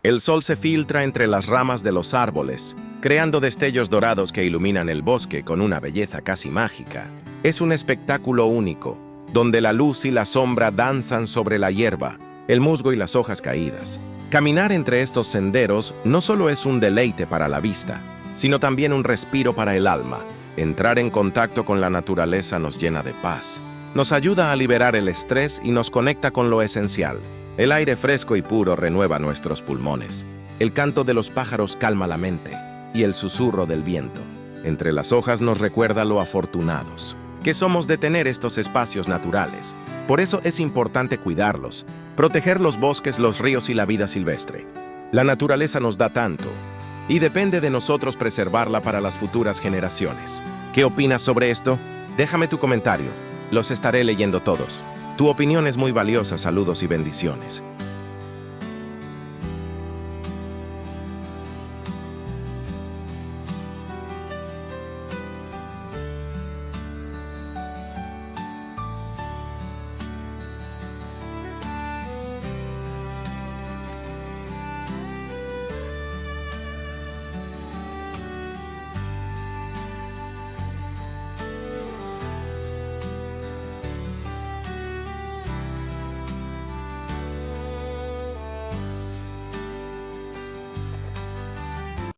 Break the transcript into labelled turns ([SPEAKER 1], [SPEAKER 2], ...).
[SPEAKER 1] El sol se filtra entre las ramas de los árboles, creando destellos dorados que iluminan el bosque con una belleza casi mágica. Es un espectáculo único, donde la luz y la sombra danzan sobre la hierba, el musgo y las hojas caídas. Caminar entre estos senderos no solo es un deleite para la vista, sino también un respiro para el alma. Entrar en contacto con la naturaleza nos llena de paz, nos ayuda a liberar el estrés y nos conecta con lo esencial. El aire fresco y puro renueva nuestros pulmones. El canto de los pájaros calma la mente y el susurro del viento entre las hojas nos recuerda lo afortunados que somos de tener estos espacios naturales. Por eso es importante cuidarlos, proteger los bosques, los ríos y la vida silvestre. La naturaleza nos da tanto, y depende de nosotros preservarla para las futuras generaciones. ¿Qué opinas sobre esto? Déjame tu comentario. Los estaré leyendo todos. Tu opinión es muy valiosa. Saludos y bendiciones.